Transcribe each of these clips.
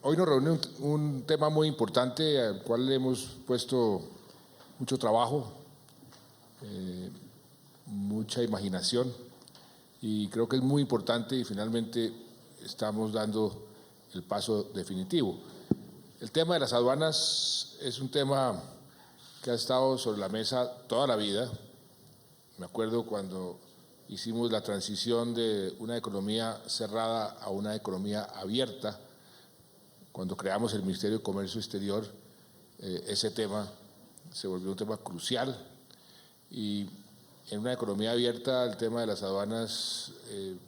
Hoy nos reúne un tema muy importante al cual le hemos puesto mucho trabajo, mucha imaginación, y creo que es muy importante y finalmente estamos dando el paso definitivo. El tema de las aduanas es un tema que ha estado sobre la mesa toda la vida. Me acuerdo cuando hicimos la transición de una economía cerrada a una economía abierta, cuando creamos el Ministerio de Comercio Exterior, ese tema se volvió un tema crucial, y en una economía abierta el tema de las aduanas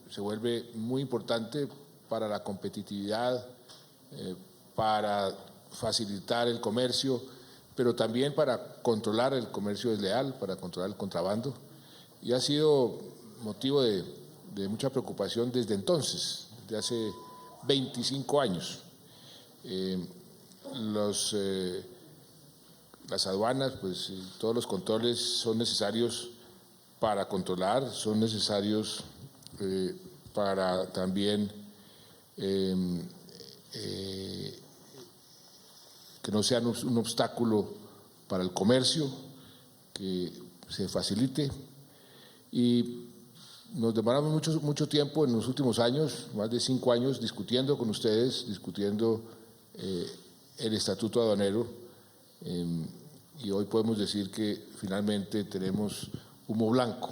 se vuelve muy importante para la competitividad, para facilitar el comercio, pero también para controlar el comercio desleal, para controlar el contrabando, y ha sido motivo de mucha preocupación desde entonces, desde hace 25 años. Las aduanas, pues todos los controles son necesarios para controlar, son necesarios para también que no sean un obstáculo para el comercio, que se facilite. Y nos demoramos mucho tiempo en los últimos años, más de 5 años, discutiendo con ustedes, discutiendo el estatuto aduanero, y hoy podemos decir que finalmente tenemos humo blanco,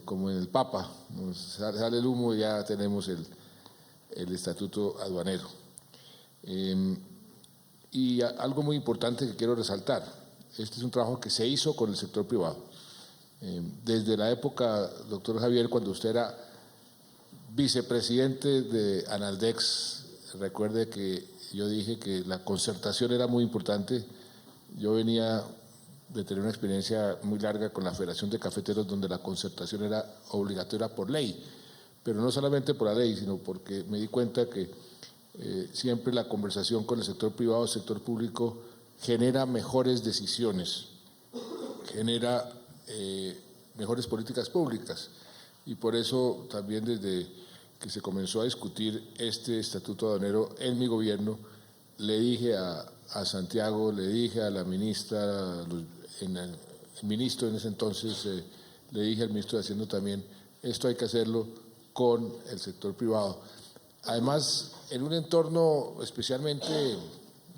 como en el Papa, nos sale el humo y ya tenemos el estatuto aduanero. Y algo muy importante que quiero resaltar: este es un trabajo que se hizo con el sector privado. Desde la época, doctor Javier, cuando usted era vicepresidente de Analdex, recuerde que yo dije que la concertación era muy importante. Yo venía de tener una experiencia muy larga con la Federación de Cafeteros, donde la concertación era obligatoria por ley, pero no solamente por la ley, sino porque me di cuenta que siempre la conversación con el sector privado, el sector público, genera mejores decisiones, genera mejores políticas públicas, y por eso también desde que se comenzó a discutir este estatuto aduanero en mi gobierno, le dije a Santiago, le dije a la ministra, el ministro en ese entonces, le dije al ministro de Hacienda también: esto hay que hacerlo con el sector privado. Además, en un entorno especialmente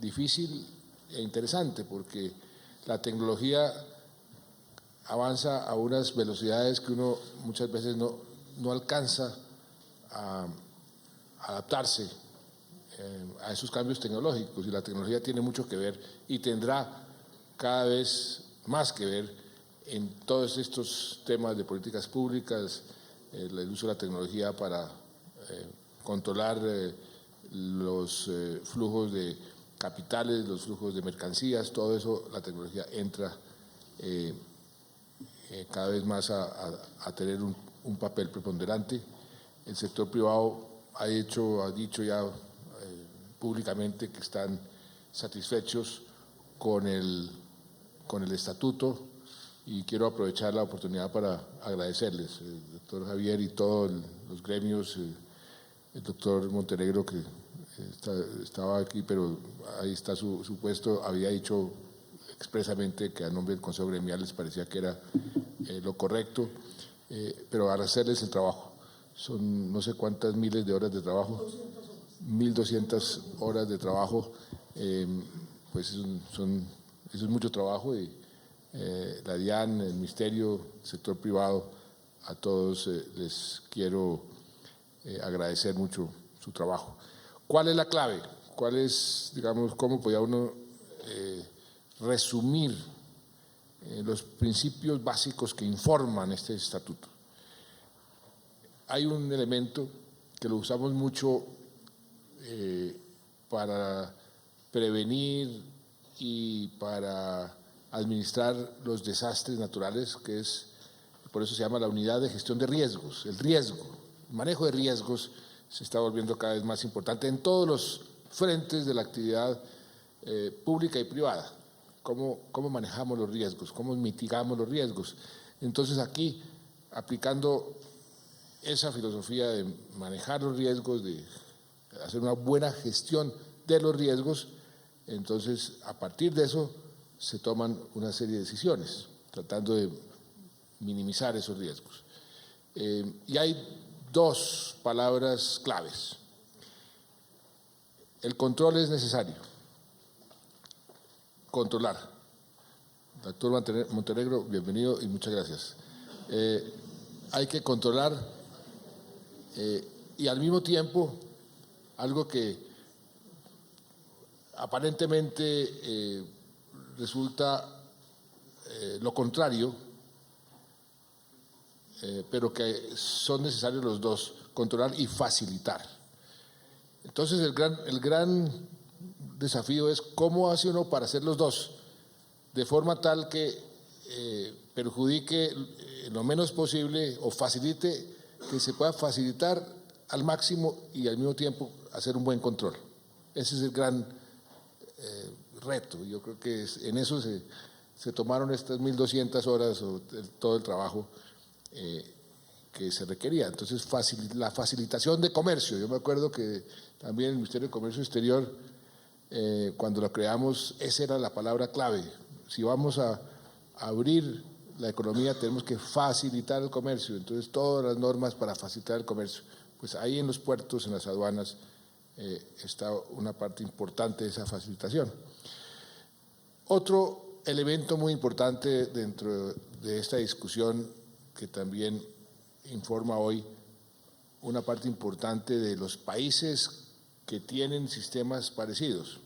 difícil e interesante, porque la tecnología avanza a unas velocidades que uno muchas veces no alcanza a adaptarse a esos cambios tecnológicos, y la tecnología tiene mucho que ver y tendrá cada vez más que ver en todos estos temas de políticas públicas, el uso de la tecnología para controlar los flujos de capitales, los flujos de mercancías. Todo eso, la tecnología entra cada vez más a tener un papel preponderante. El sector privado ha dicho ya públicamente que están satisfechos con el estatuto, y quiero aprovechar la oportunidad para agradecerles, el doctor Javier y todos los gremios, el doctor Montenegro, que estaba aquí, pero ahí está su puesto, había dicho expresamente que a nombre del Consejo Gremial les parecía que era lo correcto, pero agradecerles el trabajo. Son no sé cuántas miles de horas de trabajo, 1.200 horas de trabajo, pues eso es mucho trabajo, y la DIAN, el Ministerio, el sector privado, a todos les quiero agradecer mucho su trabajo. ¿Cuál es la clave? ¿Cuál es, digamos, cómo podía uno resumir los principios básicos que informan este estatuto? Hay un elemento que lo usamos mucho para prevenir y para administrar los desastres naturales, que es, por eso se llama la unidad de gestión de riesgos. El riesgo, el manejo de riesgos se está volviendo cada vez más importante en todos los frentes de la actividad pública y privada. ¿Cómo manejamos los riesgos? ¿Cómo mitigamos los riesgos? Entonces aquí, aplicando esa filosofía de manejar los riesgos, de hacer una buena gestión de los riesgos, entonces a partir de eso se toman una serie de decisiones, tratando de minimizar esos riesgos. Y hay dos palabras claves. El control es necesario. Controlar. Doctor Montenegro, bienvenido y muchas gracias. Hay que controlar y al mismo tiempo algo que aparentemente resulta lo contrario, pero que son necesarios los dos, controlar y facilitar. Entonces el gran desafío es cómo hace uno para hacer los dos, de forma tal que perjudique lo menos posible o facilite, que se pueda facilitar al máximo y al mismo tiempo hacer un buen control. Ese es el gran reto. Yo creo que en eso se tomaron estas 1.200 horas o todo el trabajo que se requería. Entonces, la facilitación de comercio. Yo me acuerdo que también el Ministerio de Comercio Exterior, cuando lo creamos, esa era la palabra clave. Si vamos a abrir la economía, tenemos que facilitar el comercio. Entonces, todas las normas para facilitar el comercio. Pues ahí en los puertos, en las aduanas, está una parte importante de esa facilitación. Otro elemento muy importante dentro de esta discusión, que también informa hoy una parte importante de los países que tienen sistemas parecidos,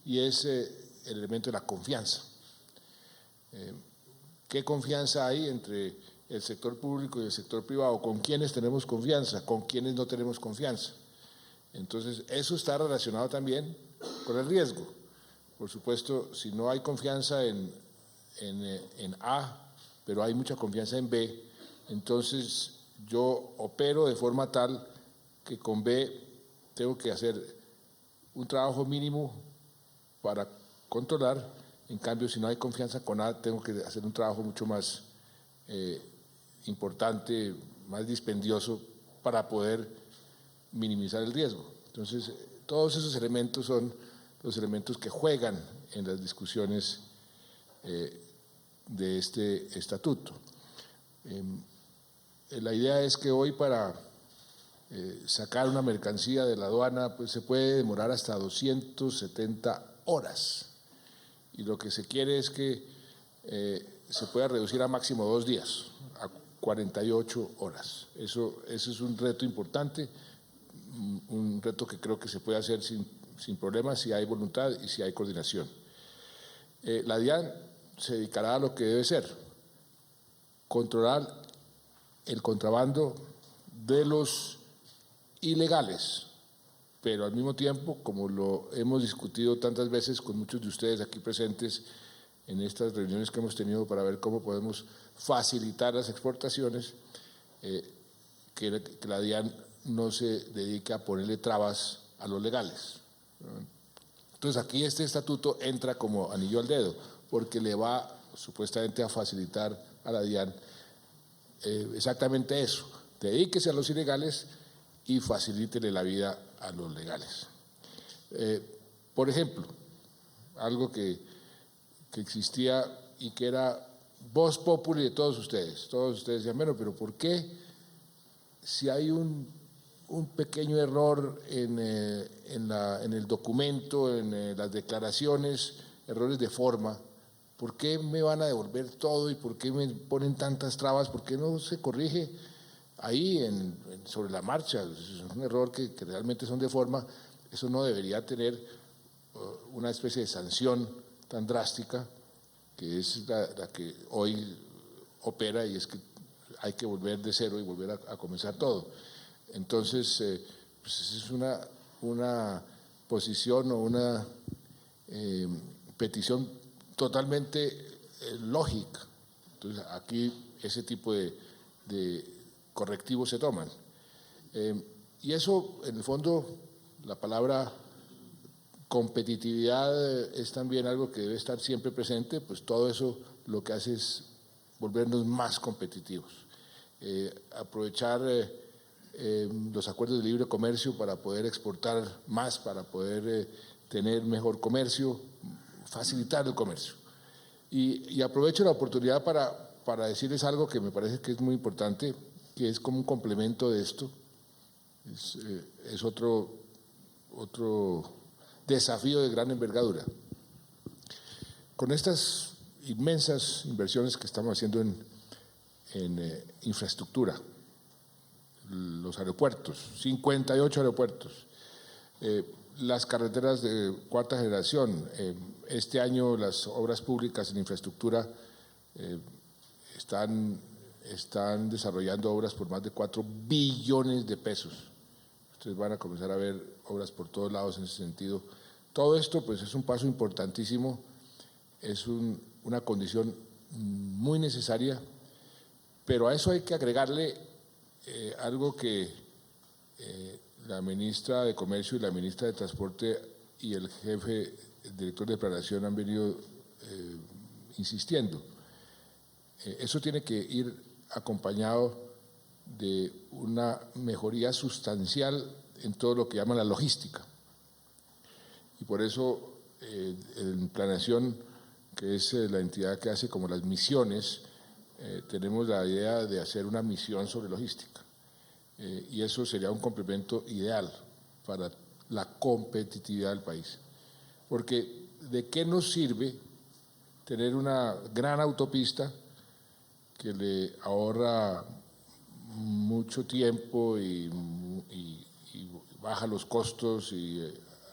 y es el elemento de la confianza. ¿Qué confianza hay entre el sector público y el sector privado? ¿Con quiénes tenemos confianza? ¿Con quiénes no tenemos confianza? Entonces, eso está relacionado también con el riesgo. Por supuesto, si no hay confianza en A, pero hay mucha confianza en B, entonces yo opero de forma tal que con B tengo que hacer un trabajo mínimo para controlar. En cambio, si no hay confianza con A, tengo que hacer un trabajo mucho más importante, más dispendioso para poder minimizar el riesgo. Entonces, todos esos elementos son los elementos que juegan en las discusiones de este estatuto. La idea es que hoy para sacar una mercancía de la aduana pues se puede demorar hasta 270 horas, y lo que se quiere es que se pueda reducir a máximo 2 días, a 48 horas. Eso es un reto importante, un reto que creo que se puede hacer sin problemas si hay voluntad y si hay coordinación. La DIAN se dedicará a lo que debe ser: controlar el contrabando de los ilegales, pero al mismo tiempo, como lo hemos discutido tantas veces con muchos de ustedes aquí presentes en estas reuniones que hemos tenido para ver cómo podemos facilitar las exportaciones, que la DIAN no se dedique a ponerle trabas a los legales. Entonces aquí este estatuto entra como anillo al dedo, porque le va supuestamente a facilitar a la DIAN exactamente eso: dedíquese a los ilegales y facilítele la vida a los legales. Por ejemplo, algo que existía y que era voz populi de todos ustedes decían, bueno, pero ¿por qué si hay un pequeño error en el documento, en las declaraciones, errores de forma, ¿por qué me van a devolver todo y por qué me ponen tantas trabas? ¿Por qué no se corrige ahí sobre la marcha? Es un error que realmente son de forma. Eso no debería tener una especie de sanción tan drástica, que es la que hoy opera, y es que hay que volver de cero y volver a comenzar todo. Entonces, pues es una posición o una petición totalmente lógica. Entonces, aquí ese tipo de correctivos se toman. Y eso, en el fondo, la palabra competitividad es también algo que debe estar siempre presente, pues todo eso lo que hace es volvernos más competitivos. Aprovechar los acuerdos de libre comercio para poder exportar más, para poder tener mejor comercio, facilitar el comercio. Y aprovecho la oportunidad para decirles algo que me parece que es muy importante, que es como un complemento de esto. Es otro desafío de gran envergadura. Con estas inmensas inversiones que estamos haciendo en infraestructura, los aeropuertos, 58 aeropuertos, las carreteras de cuarta generación. Este año las obras públicas en infraestructura están desarrollando obras por más de 4 billones de pesos. Ustedes van a comenzar a ver obras por todos lados en ese sentido. Todo esto pues es un paso importantísimo, es una condición muy necesaria, pero a eso hay que agregarle algo que la ministra de Comercio y la ministra de Transporte y el jefe, el director de Planación han venido insistiendo. Eso tiene que ir acompañado de una mejoría sustancial en todo lo que llaman la logística. Y por eso en Planación, que es la entidad que hace como las misiones, tenemos la idea de hacer una misión sobre logística. Y eso sería un complemento ideal para la competitividad del país. Porque ¿de qué nos sirve tener una gran autopista que le ahorra mucho tiempo y baja los costos y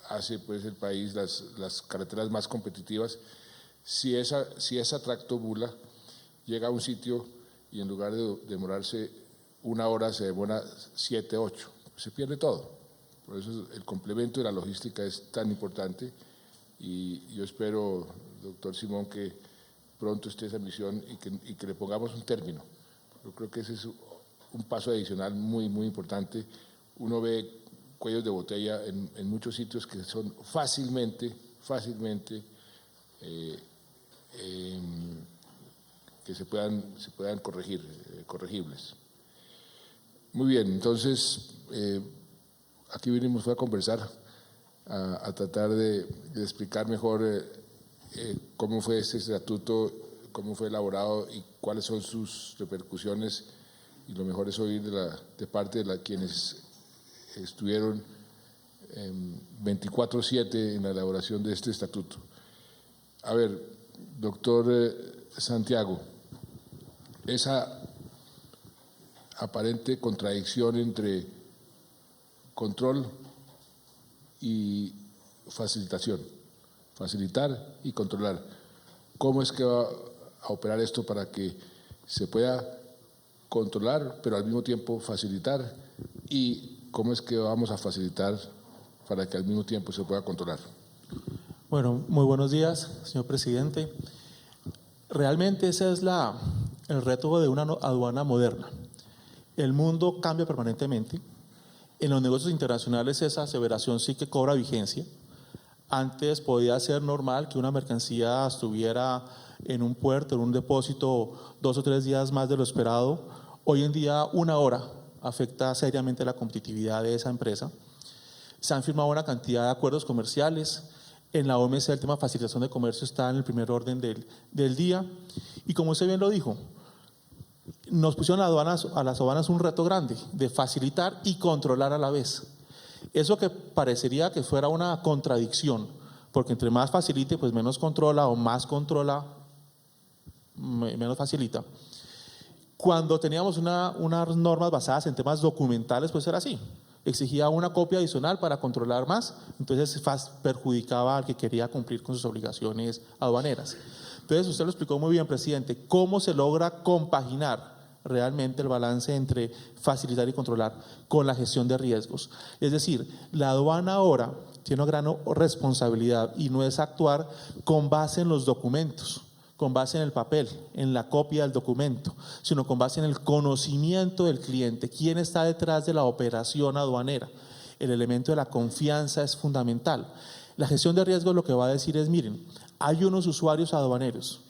hace pues el país las carreteras más competitivas, si esa tractobula llega a un sitio y en lugar de demorarse 1 hora se demora 7, 8, se pierde todo? Por eso el complemento de la logística es tan importante y yo espero, doctor Simón, que pronto esté esa misión y que le pongamos un término. Yo creo que ese es un paso adicional muy, muy importante. Uno ve cuellos de botella en muchos sitios que son fácilmente que se puedan corregibles. Muy bien, entonces aquí vinimos a conversar, a tratar de explicar mejor cómo fue este estatuto, cómo fue elaborado y cuáles son sus repercusiones, y lo mejor es oír de parte de quienes estuvieron 24/7 en la elaboración de este estatuto. A ver, doctor Santiago, esa aparente contradicción entre control y facilitación, facilitar y controlar, ¿cómo es que va a operar esto para que se pueda controlar, pero al mismo tiempo facilitar? ¿Y cómo es que vamos a facilitar para que al mismo tiempo se pueda controlar? Bueno, muy buenos días, señor presidente. Realmente ese es el reto de una aduana moderna. El mundo cambia permanentemente. En los negocios internacionales esa aseveración sí que cobra vigencia. Antes podía ser normal que una mercancía estuviera en un puerto, en un depósito, 2 o 3 días más de lo esperado. Hoy en día 1 hora afecta seriamente la competitividad de esa empresa. Se han firmado una cantidad de acuerdos comerciales. En la OMC el tema de facilitación de comercio está en el primer orden del día. Y como usted bien lo dijo, nos pusieron a las aduanas un reto grande de facilitar y controlar a la vez. Eso que parecería que fuera una contradicción, porque entre más facilite, pues menos controla, o más controla, menos facilita. Cuando teníamos unas normas basadas en temas documentales, pues era así. Exigía una copia adicional para controlar más, entonces perjudicaba al que quería cumplir con sus obligaciones aduaneras. Entonces usted lo explicó muy bien, presidente, cómo se logra compaginar realmente el balance entre facilitar y controlar con la gestión de riesgos. Es decir, la aduana ahora tiene una gran responsabilidad y no es actuar con base en los documentos, con base en el papel, en la copia del documento, sino con base en el conocimiento del cliente, quién está detrás de la operación aduanera. El elemento de la confianza es fundamental. La gestión de riesgos lo que va a decir es, miren, hay unos usuarios aduaneros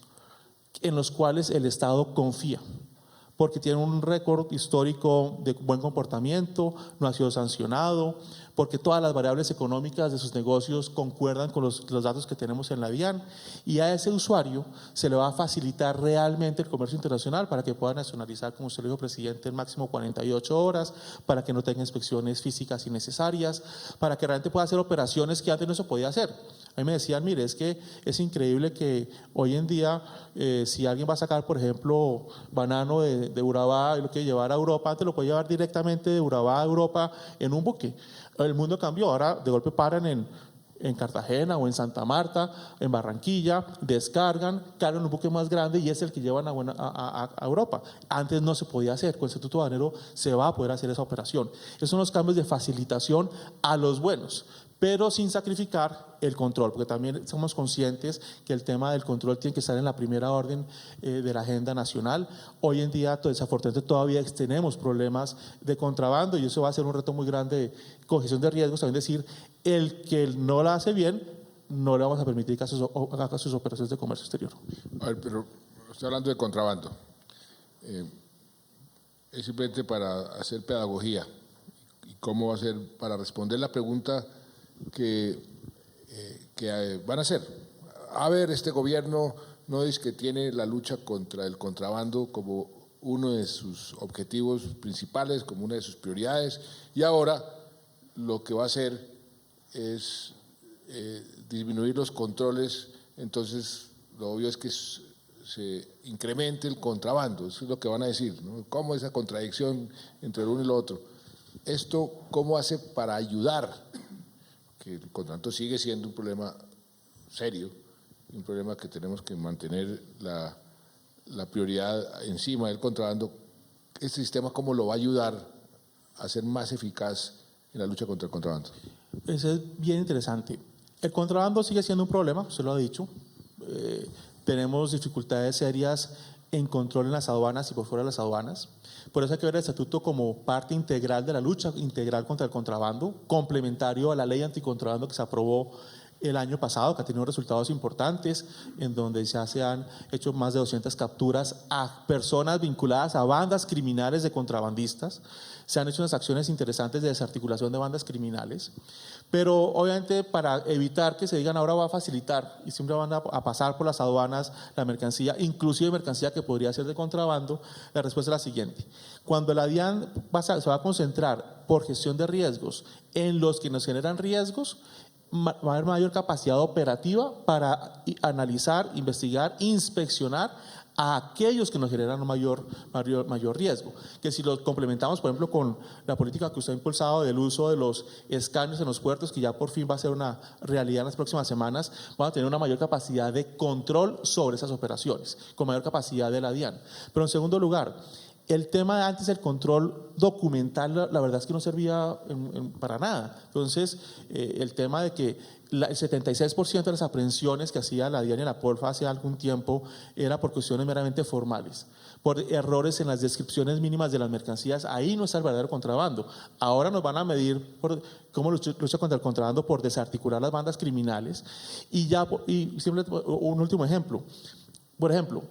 en los cuales el Estado confía, porque tienen un récord histórico de buen comportamiento, no ha sido sancionado, porque todas las variables económicas de sus negocios concuerdan con los datos que tenemos en la DIAN, y a ese usuario se le va a facilitar realmente el comercio internacional para que pueda nacionalizar, como usted lo dijo, presidente, en máximo 48 horas, para que no tenga inspecciones físicas innecesarias, para que realmente pueda hacer operaciones que antes no se podía hacer. A mí me decían, mire, es que es increíble que hoy en día, si alguien va a sacar, por ejemplo, banano de Urabá y lo quiere llevar a Europa, antes lo puede llevar directamente de Urabá a Europa en un buque. El mundo cambió, ahora de golpe paran en Cartagena o en Santa Marta, en Barranquilla, descargan, cargan un buque más grande y es el que llevan a Europa. Antes no se podía hacer, con el Estatuto Aduanero se va a poder hacer esa operación. Esos son los cambios de facilitación a los buenos, pero sin sacrificar el control, porque también somos conscientes que el tema del control tiene que estar en la primera orden de la agenda nacional. Hoy en día, desafortunadamente, todavía tenemos problemas de contrabando y eso va a ser un reto muy grande de cognición de riesgos, también decir, el que no la hace bien, no le vamos a permitir que haga sus operaciones de comercio exterior. A ver, pero estoy hablando de contrabando. Es simplemente para hacer pedagogía. ¿Y cómo va a ser para responder la pregunta que van a hacer? A ver, este gobierno no es que tiene la lucha contra el contrabando como uno de sus objetivos principales, como una de sus prioridades, y ahora lo que va a hacer es disminuir los controles, entonces lo obvio es que se incremente el contrabando, eso es lo que van a decir, ¿no? ¿Cómo esa contradicción entre el uno y lo otro? ¿Esto cómo hace para ayudar? Que por tanto sigue siendo un problema serio, un problema que tenemos que mantener la prioridad encima del contrabando. ¿Este sistema cómo lo va a ayudar a ser más eficaz en la lucha contra el contrabando? Eso es bien interesante. El contrabando sigue siendo un problema, usted lo ha dicho. Tenemos dificultades serias en control en las aduanas y por fuera de las aduanas. Por eso hay que ver el estatuto como parte integral de la lucha integral contra el contrabando, complementario a la ley anticontrabando que se aprobó el año pasado, que ha tenido resultados importantes, en donde ya se han hecho más de 200 capturas a personas vinculadas a bandas criminales de contrabandistas. Se han hecho unas acciones interesantes de desarticulación de bandas criminales, pero obviamente para evitar que se digan ahora va a facilitar y siempre van a pasar por las aduanas la mercancía, inclusive mercancía que podría ser de contrabando, la respuesta es la siguiente. Cuando la DIAN se va a concentrar por gestión de riesgos en los que nos generan riesgos, va a haber mayor capacidad operativa para analizar, investigar, inspeccionar a aquellos que nos generan un mayor riesgo. Que si lo complementamos, por ejemplo, con la política que usted ha impulsado del uso de los escáneres en los puertos, que ya por fin va a ser una realidad en las próximas semanas, van a tener una mayor capacidad de control sobre esas operaciones, con mayor capacidad de la DIAN. Pero en segundo lugar, el tema de antes, el control documental, la verdad es que no servía para nada. Entonces, el tema de que el 76% de las aprehensiones que hacía la DIAN y la Polfa hace algún tiempo era por cuestiones meramente formales, por errores en las descripciones mínimas de las mercancías. Ahí no está el verdadero contrabando. Ahora nos van a medir por cómo lucha contra el contrabando por desarticular las bandas criminales. Y simplemente un último ejemplo. Por ejemplo,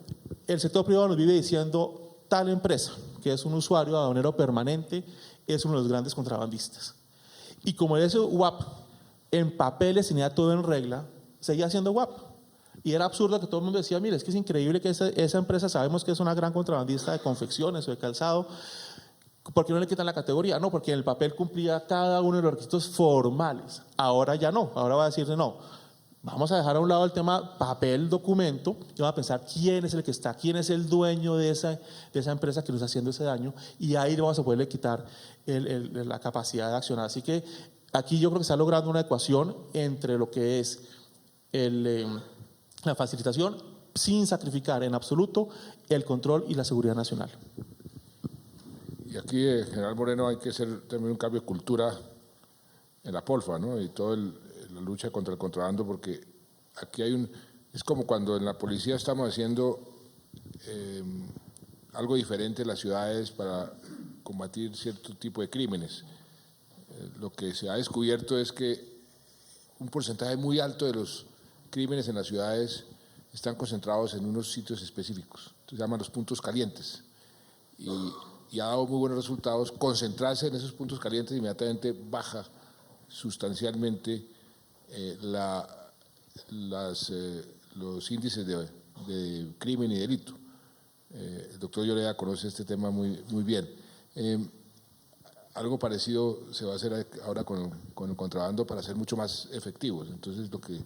el sector privado nos vive diciendo: tal empresa, que es un usuario aduanero permanente, es uno de los grandes contrabandistas. Y como ese UAP en papeles tenía todo en regla, seguía siendo UAP. Y era absurdo que todo el mundo decía: mire, es que es increíble que esa empresa, sabemos que es una gran contrabandista de confecciones o de calzado, ¿por qué no le quitan la categoría? No, porque en el papel cumplía cada uno de los requisitos formales. Ahora ya no, ahora va a decirle no. Vamos a dejar a un lado el tema papel, documento, y vamos a pensar quién es el que está, quién es el dueño de esa empresa que nos está haciendo ese daño, y ahí vamos a poderle quitar la capacidad de accionar. Así que aquí yo creo que se está logrando una ecuación entre lo que es la facilitación sin sacrificar en absoluto el control y la seguridad nacional. Y aquí, general Moreno, hay que hacer también un cambio de cultura en la Polfa, ¿no? Y toda la lucha contra el contrabando, porque aquí es como cuando en la policía estamos haciendo algo diferente en las ciudades para combatir cierto tipo de crímenes. Lo que se ha descubierto es que un porcentaje muy alto de los crímenes en las ciudades están concentrados en unos sitios específicos, se llaman los puntos calientes, y ha dado muy buenos resultados. Concentrarse en esos puntos calientes inmediatamente baja sustancialmente los índices de crimen y delito. El doctor Lloreda conoce este tema muy bien. Algo parecido se va a hacer ahora con el contrabando para ser mucho más efectivos. Entonces, lo que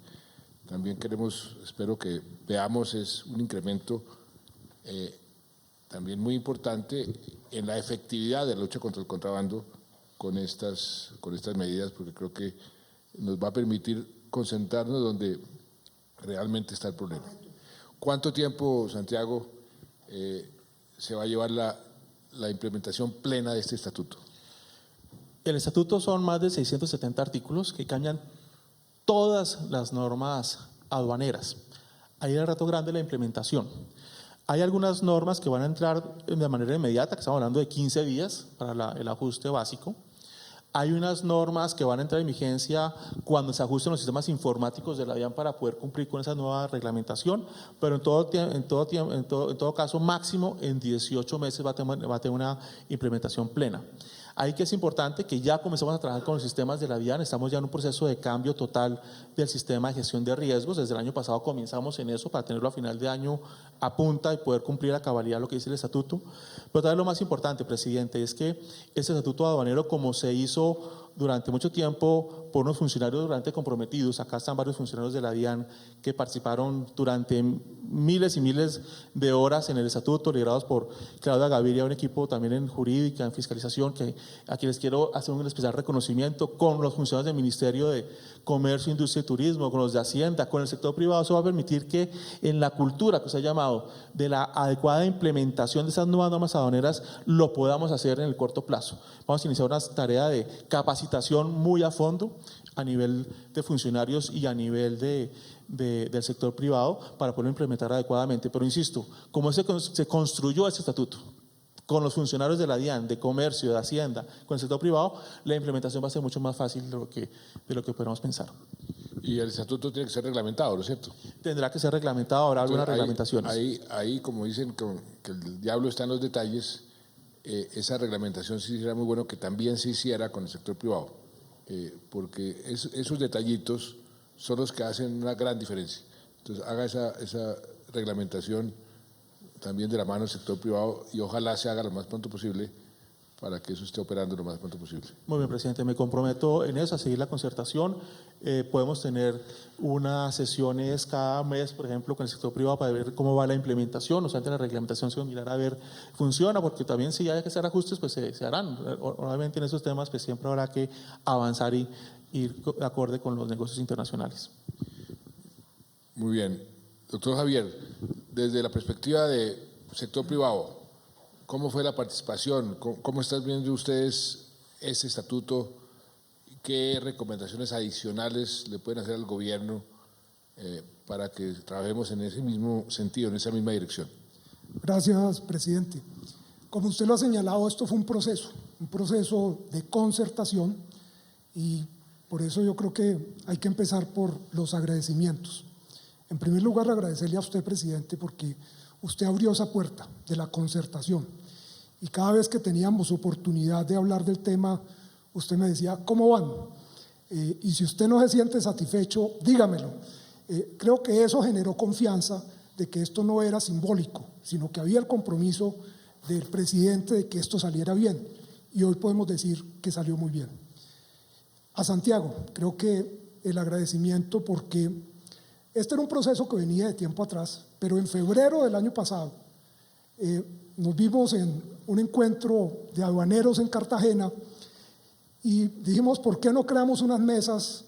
también queremos, espero que veamos, es un incremento también muy importante en la efectividad de la lucha contra el contrabando con estas medidas, porque creo que nos va a permitir concentrarnos donde realmente está el problema. ¿Cuánto tiempo, Santiago, se va a llevar la implementación plena de este estatuto? El estatuto son más de 670 artículos que cambian todas las normas aduaneras. Ahí el reto grande es la implementación. Hay algunas normas que van a entrar de manera inmediata, que estamos hablando de 15 días para el ajuste básico. Hay unas normas que van a entrar en vigencia cuando se ajusten los sistemas informáticos de la DIAN para poder cumplir con esa nueva reglamentación, pero en todo caso, máximo en 18 meses va a tener una implementación plena. Ahí que es importante que ya comenzamos a trabajar con los sistemas de la DIAN, estamos ya en un proceso de cambio total del sistema de gestión de riesgos. Desde el año pasado comenzamos en eso para tenerlo a final de año a punta y poder cumplir a cabalidad lo que dice el estatuto. Pero también lo más importante, presidente, es que este estatuto aduanero, como se hizo durante mucho tiempo por unos funcionarios durante comprometidos, acá están varios funcionarios de la DIAN que participaron durante miles y miles de horas en el estatuto, liderados por Claudia Gaviria, un equipo también en jurídica, en fiscalización, a quienes quiero hacer un especial reconocimiento, con los funcionarios del Ministerio de Comercio, Industria y Turismo, con los de Hacienda, con el sector privado. Eso va a permitir que en la cultura que se ha llamado de la adecuada implementación de esas nuevas normas aduaneras lo podamos hacer en el corto plazo. Vamos a iniciar una tarea de capacitación muy a fondo a nivel de funcionarios y a nivel del sector privado para poderlo implementar adecuadamente. Pero insisto, como se construyó este estatuto con los funcionarios de la DIAN, de Comercio, de Hacienda, con el sector privado, la implementación va a ser mucho más fácil de lo que podemos pensar. Y el estatuto tiene que ser reglamentado, ¿no es cierto? Tendrá que ser reglamentado, habrá algunas reglamentaciones. Ahí, como dicen que el diablo está en los detalles, esa reglamentación sí sería muy bueno que también se hiciera con el sector privado, porque esos detallitos son los que hacen una gran diferencia. Entonces, haga esa reglamentación también de la mano del sector privado y ojalá se haga lo más pronto posible para que eso esté operando lo más pronto posible. Muy bien, presidente, me comprometo en eso, a seguir la concertación. Podemos tener unas sesiones cada mes, por ejemplo, con el sector privado para ver cómo va la implementación, no solamente la reglamentación, sino mirar a ver funciona, porque también si hay que hacer ajustes, pues se harán. Obviamente en esos temas pues siempre habrá que avanzar y ir acorde con los negocios internacionales. Muy bien. Doctor Javier, desde la perspectiva del sector privado, ¿cómo fue la participación? ¿Cómo están viendo ustedes este estatuto? ¿Qué recomendaciones adicionales le pueden hacer al gobierno para que trabajemos en ese mismo sentido, en esa misma dirección? Gracias, presidente. Como usted lo ha señalado, esto fue un proceso de concertación, y por eso yo creo que hay que empezar por los agradecimientos. En primer lugar, agradecerle a usted, presidente, porque usted abrió esa puerta de la concertación, y cada vez que teníamos oportunidad de hablar del tema, usted me decía, ¿cómo van? Y si usted no se siente satisfecho, dígamelo. Creo que eso generó confianza de que esto no era simbólico, sino que había el compromiso del presidente de que esto saliera bien, y hoy podemos decir que salió muy bien. A Santiago, creo que el agradecimiento, porque este era un proceso que venía de tiempo atrás, pero en febrero del año pasado nos vimos en un encuentro de aduaneros en Cartagena y dijimos, ¿por qué no creamos unas mesas?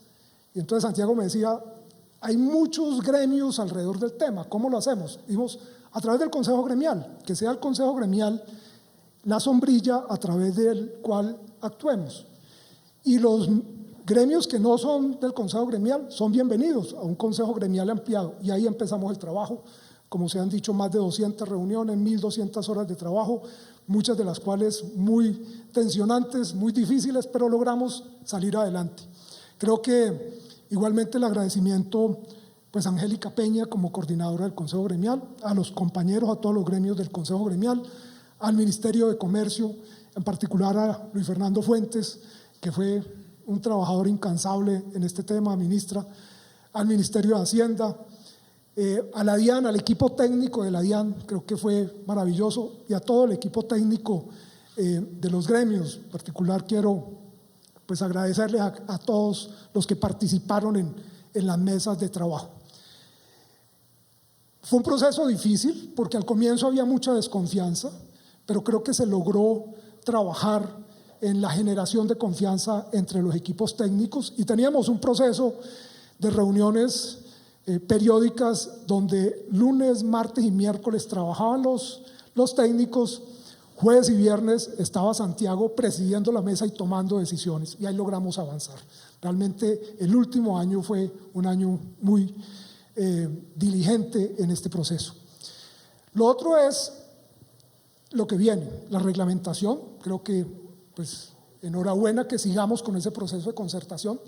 Y entonces Santiago me decía, hay muchos gremios alrededor del tema, ¿cómo lo hacemos? Dijimos, a través del Consejo Gremial, que sea el Consejo Gremial la sombrilla a través del cual actuemos. Y los gremios que no son del Consejo Gremial son bienvenidos a un Consejo Gremial ampliado, y ahí empezamos el trabajo. Como se han dicho, más de 200 reuniones, 1.200 horas de trabajo, muchas de las cuales muy tensionantes, muy difíciles, pero logramos salir adelante. Creo que Igualmente el agradecimiento pues a Angélica Peña como coordinadora del Consejo Gremial, a los compañeros, a todos los gremios del Consejo Gremial, al Ministerio de Comercio, en particular a Luis Fernando Fuentes, que fue un trabajador incansable en este tema, ministra, al Ministerio de Hacienda, a la DIAN, al equipo técnico de la DIAN, creo que fue maravilloso, y a todo el equipo técnico de los gremios. En particular quiero pues agradecerles a todos los que participaron en las mesas de trabajo. Fue un proceso difícil porque al comienzo había mucha desconfianza, pero creo que se logró trabajar en la generación de confianza entre los equipos técnicos y teníamos un proceso de reuniones periódicas donde lunes, martes y miércoles trabajaban los técnicos, jueves y viernes estaba Santiago presidiendo la mesa y tomando decisiones y ahí logramos avanzar. Realmente el último año fue un año muy diligente en este proceso. Lo otro es lo que viene, la reglamentación. Creo que pues enhorabuena que sigamos con ese proceso de concertación,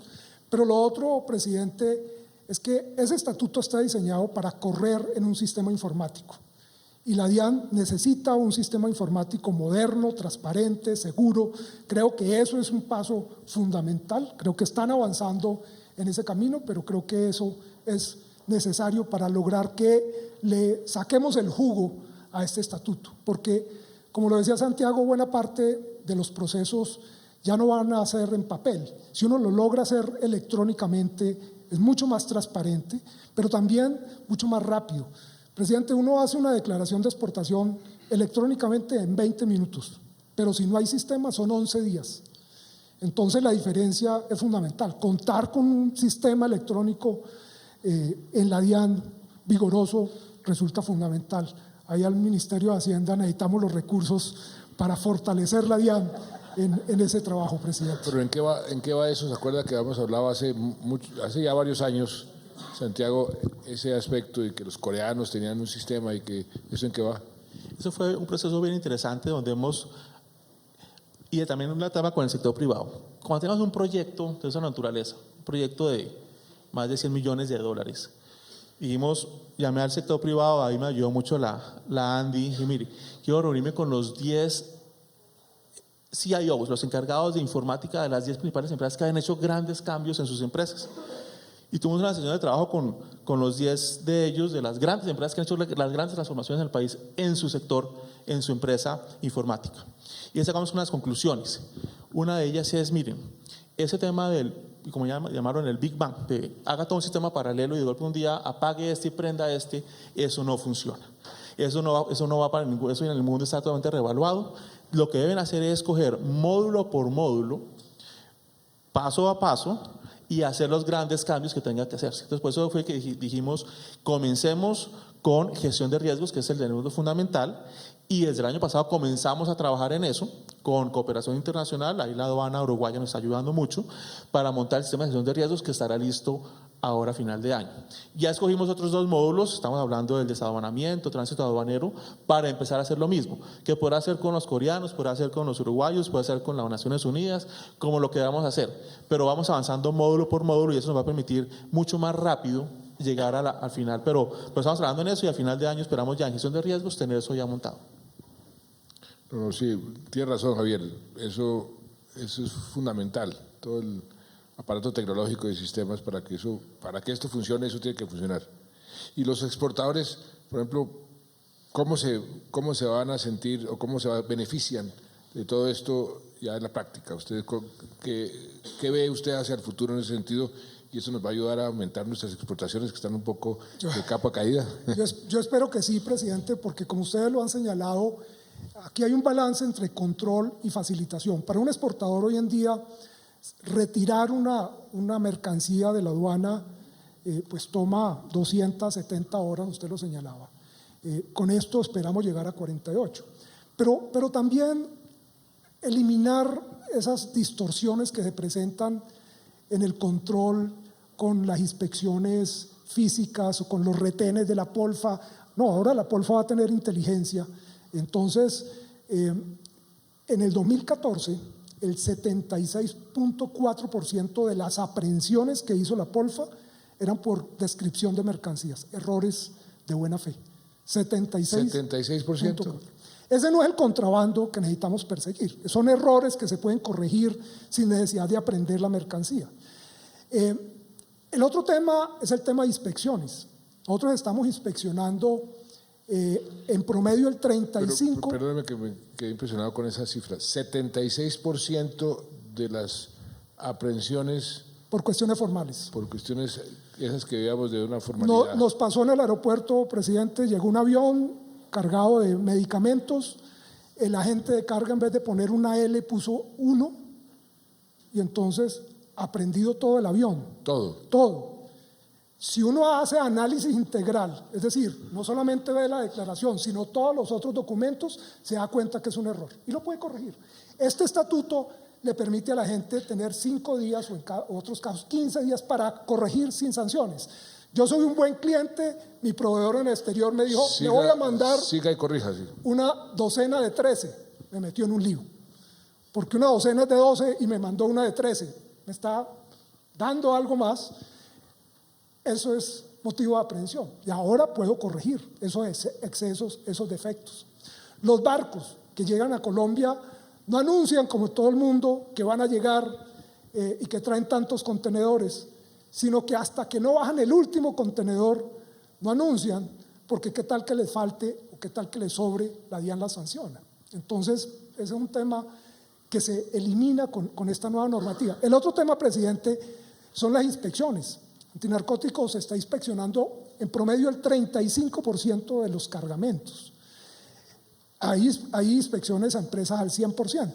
pero lo otro, presidente, es que ese estatuto está diseñado para correr en un sistema informático y la DIAN necesita un sistema informático moderno, transparente, seguro. Creo que eso es un paso fundamental, creo que están avanzando en ese camino, pero creo que eso es necesario para lograr que le saquemos el jugo a este estatuto, porque como lo decía Santiago, buena parte de los procesos ya no van a ser en papel. Si uno lo logra hacer electrónicamente, es mucho más transparente, pero también mucho más rápido. Presidente, uno hace una declaración de exportación electrónicamente en 20 minutos, pero si no hay sistema son 11 días. Entonces la diferencia es fundamental. Contar con un sistema electrónico en la DIAN vigoroso resulta fundamental. Ahí al Ministerio de Hacienda necesitamos los recursos para fortalecer la DIAN en ese trabajo, presidente. ¿Pero en qué va eso? ¿Se acuerda que habíamos hablado hace ya varios años, Santiago, ese aspecto de que los coreanos tenían un sistema y que eso en qué va? Eso fue un proceso bien interesante donde y también una etapa con el sector privado. Cuando tenemos un proyecto de esa naturaleza, un proyecto de más de 100 millones de dólares, llamé al sector privado, ahí me ayudó mucho la Andy, y dije, mire, quiero reunirme con los 10 CIOs, los encargados de informática de las 10 principales empresas que han hecho grandes cambios en sus empresas. Y tuvimos una sesión de trabajo con los 10 de ellos, de las grandes empresas que han hecho las grandes transformaciones en el país, en su sector, en su empresa informática. Y sacamos unas conclusiones. Una de ellas es, miren, ese tema como llamaron el Big Bang, de haga todo un sistema paralelo y de golpe un día apague y prenda eso no funciona. Eso no va para ningún, eso en el mundo está totalmente reevaluado. Lo que deben hacer es coger módulo por módulo, paso a paso, y hacer los grandes cambios que tengan que hacerse. Entonces, por eso fue que dijimos, comencemos con gestión de riesgos, que es el elemento fundamental, y desde el año pasado comenzamos a trabajar en eso, con cooperación internacional. Ahí la aduana uruguaya nos está ayudando mucho para montar el sistema de gestión de riesgos que estará listo ahora a final de año. Ya escogimos otros 2 módulos, estamos hablando del desaduanamiento, tránsito aduanero, para empezar a hacer lo mismo, que podrá hacer con los coreanos, podrá hacer con los uruguayos, puede hacer con las Naciones Unidas, como lo que vamos a hacer, pero vamos avanzando módulo por módulo y eso nos va a permitir mucho más rápido llegar al final, pero estamos trabajando en eso y al final de año esperamos ya en gestión de riesgos tener eso ya montado. No, sí, tiene razón, Javier, eso es fundamental, todo el aparato tecnológico y sistemas para que esto funcione, eso tiene que funcionar. Y los exportadores, por ejemplo, ¿cómo se van a sentir o cómo se benefician de todo esto ya en la práctica? ¿Qué ve usted hacia el futuro en ese sentido? Y eso nos va a ayudar a aumentar nuestras exportaciones que están un poco de capa caída. Yo espero que sí, presidente, porque como ustedes lo han señalado, aquí hay un balance entre control y facilitación. Para un exportador hoy en día, retirar una mercancía de la aduana pues toma 270 horas, usted lo señalaba. Con esto esperamos llegar a 48. Pero también eliminar esas distorsiones que se presentan en el control con las inspecciones físicas o con los retenes de la Polfa. No, ahora la Polfa va a tener inteligencia. Entonces, en el 2014, el 76.4% de las aprehensiones que hizo la Polfa eran por descripción de mercancías, errores de buena fe. 76%. Ese no es el contrabando que necesitamos perseguir, son errores que se pueden corregir sin necesidad de aprender la mercancía. El otro tema es el tema de inspecciones. Nosotros estamos inspeccionando en promedio el 35%. Perdóneme que me quedé impresionado con esa cifra. 76% de las aprehensiones por cuestiones formales. Por cuestiones esas que veíamos de una formalidad. No, nos pasó en el aeropuerto, presidente, llegó un avión cargado de medicamentos, el agente de carga en vez de poner una L puso 1 y entonces aprendido todo el avión. Todo. Si uno hace análisis integral, es decir, no solamente ve la declaración, sino todos los otros documentos, se da cuenta que es un error y lo puede corregir. Este estatuto le permite a la gente tener 5 días o en otros casos 15 días para corregir sin sanciones. Yo soy un buen cliente, mi proveedor en el exterior me dijo, le voy a mandar siga y corrija, sí. una docena de 13, me metió en un lío, porque una docena es de 12 y me mandó una de 13, me está dando algo más, eso es motivo de aprehensión y ahora puedo corregir esos excesos, esos defectos. Los barcos que llegan a Colombia no anuncian como todo el mundo que van a llegar y que traen tantos contenedores, sino que hasta que no bajan el último contenedor no anuncian, porque qué tal que les falte o qué tal que les sobre, la DIAN la sanciona. Entonces, ese es un tema que se elimina con esta nueva normativa. El otro tema, presidente, son las inspecciones. Antinarcóticos se está inspeccionando en promedio el 35% de los cargamentos. Hay inspecciones a empresas al 100%.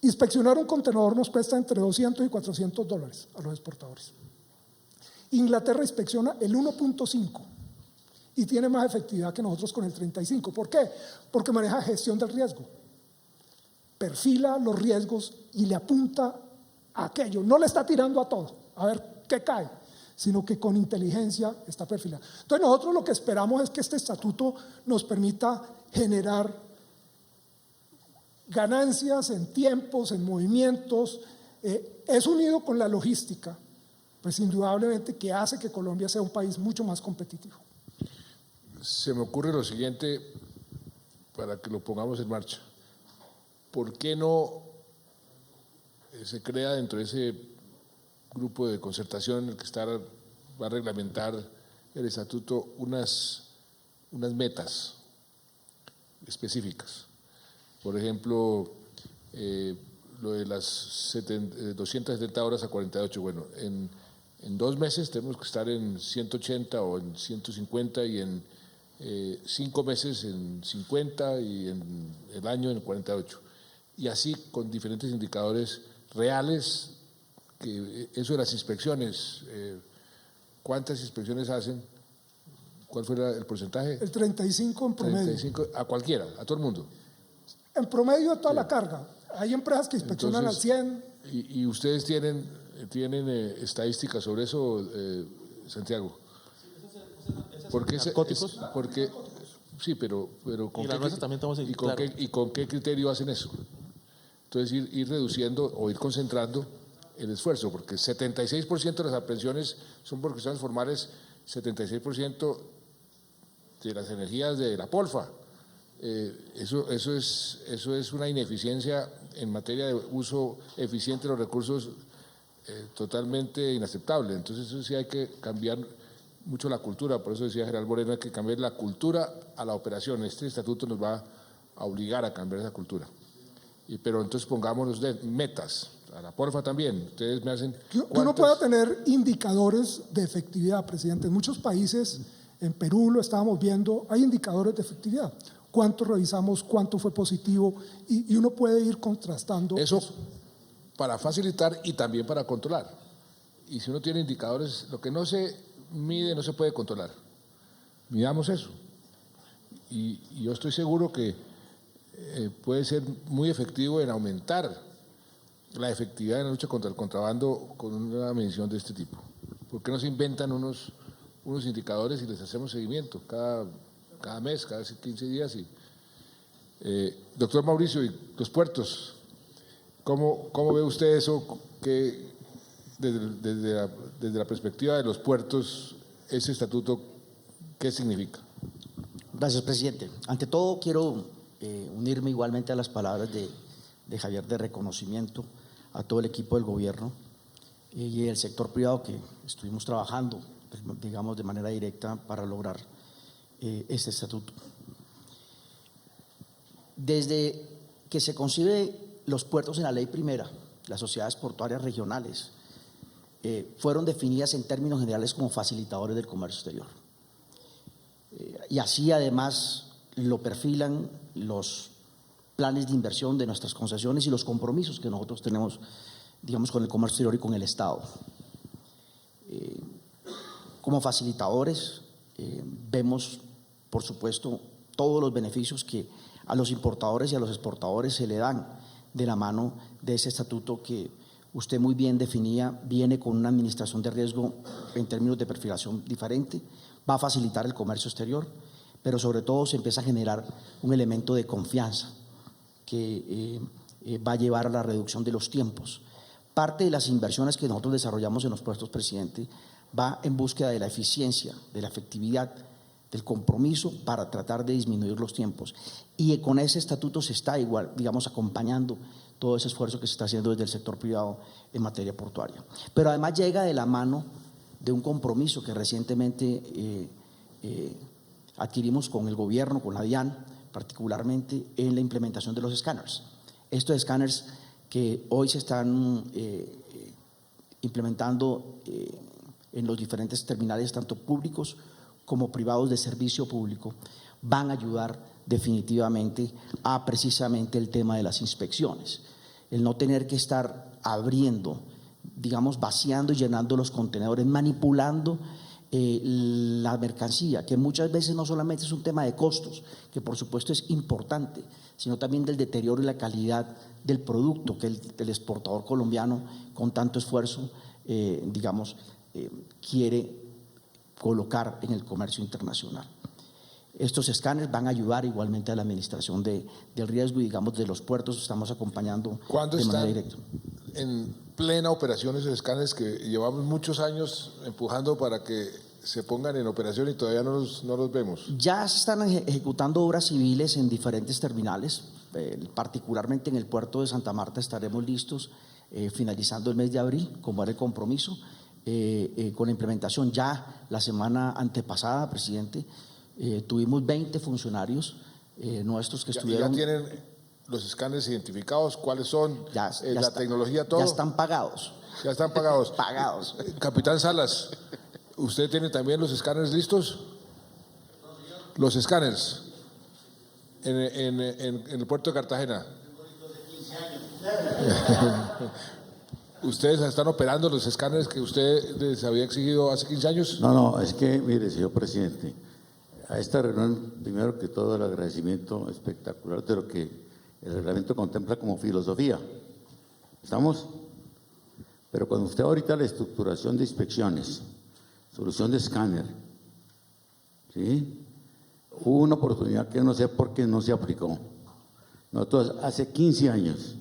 Inspeccionar un contenedor nos cuesta entre $200 y $400 a los exportadores. Inglaterra inspecciona el 1.5 y tiene más efectividad que nosotros con el 35. ¿Por qué? Porque maneja gestión del riesgo. Perfila los riesgos y le apunta a aquello. No le está tirando a todo, a ver qué cae, sino que con inteligencia está perfilado. Entonces nosotros lo que esperamos es que este estatuto nos permita generar ganancias en tiempos, en movimientos, es unido con la logística, pues indudablemente que hace que Colombia sea un país mucho más competitivo. Se me ocurre lo siguiente para que lo pongamos en marcha. ¿Por qué no se crea dentro de ese grupo de concertación en el que va a reglamentar el estatuto unas metas específicas? Por ejemplo, lo de las 270 horas a 48. Bueno, en 2 meses tenemos que estar en 180 o en 150 y en 5 meses en 50 y en el año en 48. Y así con diferentes indicadores reales, que eso de las inspecciones, ¿cuántas inspecciones hacen? ¿Cuál fue el porcentaje? El 35 en promedio. 35 a cualquiera, a todo el mundo. En promedio de toda la carga. Hay empresas que inspeccionan al 100. ¿Y ustedes tienen estadísticas sobre eso, Santiago? Porque sí, pero ¿con qué criterio hacen eso? Entonces ir reduciendo o ir concentrando el esfuerzo, porque el 76% de las aprehensiones son por cuestiones formales, 76% de las energías de la Polfa. Eso es una ineficiencia en materia de uso eficiente de los recursos totalmente inaceptable. Entonces eso sí hay que cambiar mucho la cultura, por eso decía Gerald Moreno, hay que cambiar la cultura a la operación. Este estatuto nos va a obligar a cambiar esa cultura. Pero entonces pongámonos metas, a la Polfa también. Ustedes me hacen... Que uno pueda tener indicadores de efectividad, presidente. En muchos países, en Perú lo estábamos viendo, hay indicadores de efectividad. ¿Cuánto revisamos? ¿Cuánto fue positivo? Y uno puede ir contrastando eso para facilitar y también para controlar. Y si uno tiene indicadores, lo que no se mide no se puede controlar. Midamos eso. Y yo estoy seguro que puede ser muy efectivo en aumentar la efectividad en la lucha contra el contrabando con una medición de este tipo. ¿Por qué no se inventan unos indicadores y les hacemos seguimiento cada mes, cada 15 días? Doctor Mauricio, y los puertos, ¿Cómo ve usted eso? Que desde la perspectiva de los puertos, ese estatuto, ¿qué significa? Gracias, presidente. Ante todo, quiero unirme igualmente a las palabras de Javier de reconocimiento a todo el equipo del gobierno y el sector privado que estuvimos trabajando, digamos, de manera directa para lograr este estatuto. Desde que se concibe los puertos en la ley primera, las sociedades portuarias regionales fueron definidas en términos generales como facilitadores del comercio exterior. Y así además lo perfilan los planes de inversión de nuestras concesiones y los compromisos que nosotros tenemos, digamos, con el comercio exterior y con el Estado. Como facilitadores vemos, por supuesto, todos los beneficios que a los importadores y a los exportadores se le dan de la mano de ese estatuto que usted muy bien definía, viene con una administración de riesgo en términos de perfilación diferente, va a facilitar el comercio exterior, pero sobre todo se empieza a generar un elemento de confianza que va a llevar a la reducción de los tiempos. Parte de las inversiones que nosotros desarrollamos en los puertos, presidente, va en búsqueda de la eficiencia, de la efectividad, del compromiso para tratar de disminuir los tiempos. Y con ese estatuto se está igual, digamos, acompañando todo ese esfuerzo que se está haciendo desde el sector privado en materia portuaria. Pero además llega de la mano de un compromiso que recientemente adquirimos con el gobierno, con la DIAN, particularmente en la implementación de los escáneres. Estos escáneres que hoy se están implementando en los diferentes terminales, tanto públicos como privados de servicio público, van a ayudar definitivamente a precisamente el tema de las inspecciones. El no tener que estar abriendo, digamos, vaciando y llenando los contenedores, manipulando la mercancía, que muchas veces no solamente es un tema de costos, que por supuesto es importante, sino también del deterioro y la calidad del producto que el exportador colombiano con tanto esfuerzo, digamos, quiere colocar en el comercio internacional. Estos escáneres van a ayudar igualmente a la administración del riesgo y, digamos, de los puertos estamos acompañando de manera directa. En plena operación esos escáneres que llevamos muchos años empujando para que se pongan en operación y todavía no los vemos? Ya se están ejecutando obras civiles en diferentes terminales, particularmente en el puerto de Santa Marta estaremos listos finalizando el mes de abril, como era el compromiso. Con la implementación ya la semana antepasada, presidente, tuvimos 20 funcionarios nuestros que estuvieron. ¿Ya tienen los escáneres identificados? ¿Cuáles son? La tecnología, todo. Ya están pagados. Ya están pagados. Pagados. Capitán Salas, ¿usted tiene también los escáneres listos? Los escáneres en el puerto de Cartagena. ¿Ustedes están operando los escáneres que usted les había exigido hace 15 años? No, es que, mire, señor presidente, a esta reunión, primero que todo, el agradecimiento espectacular de lo que el reglamento contempla como filosofía. ¿Estamos? Pero cuando usted ahorita la estructuración de inspecciones, solución de escáner, ¿sí? Hubo una oportunidad que no sé por qué no se aplicó. Nosotros hace 15 años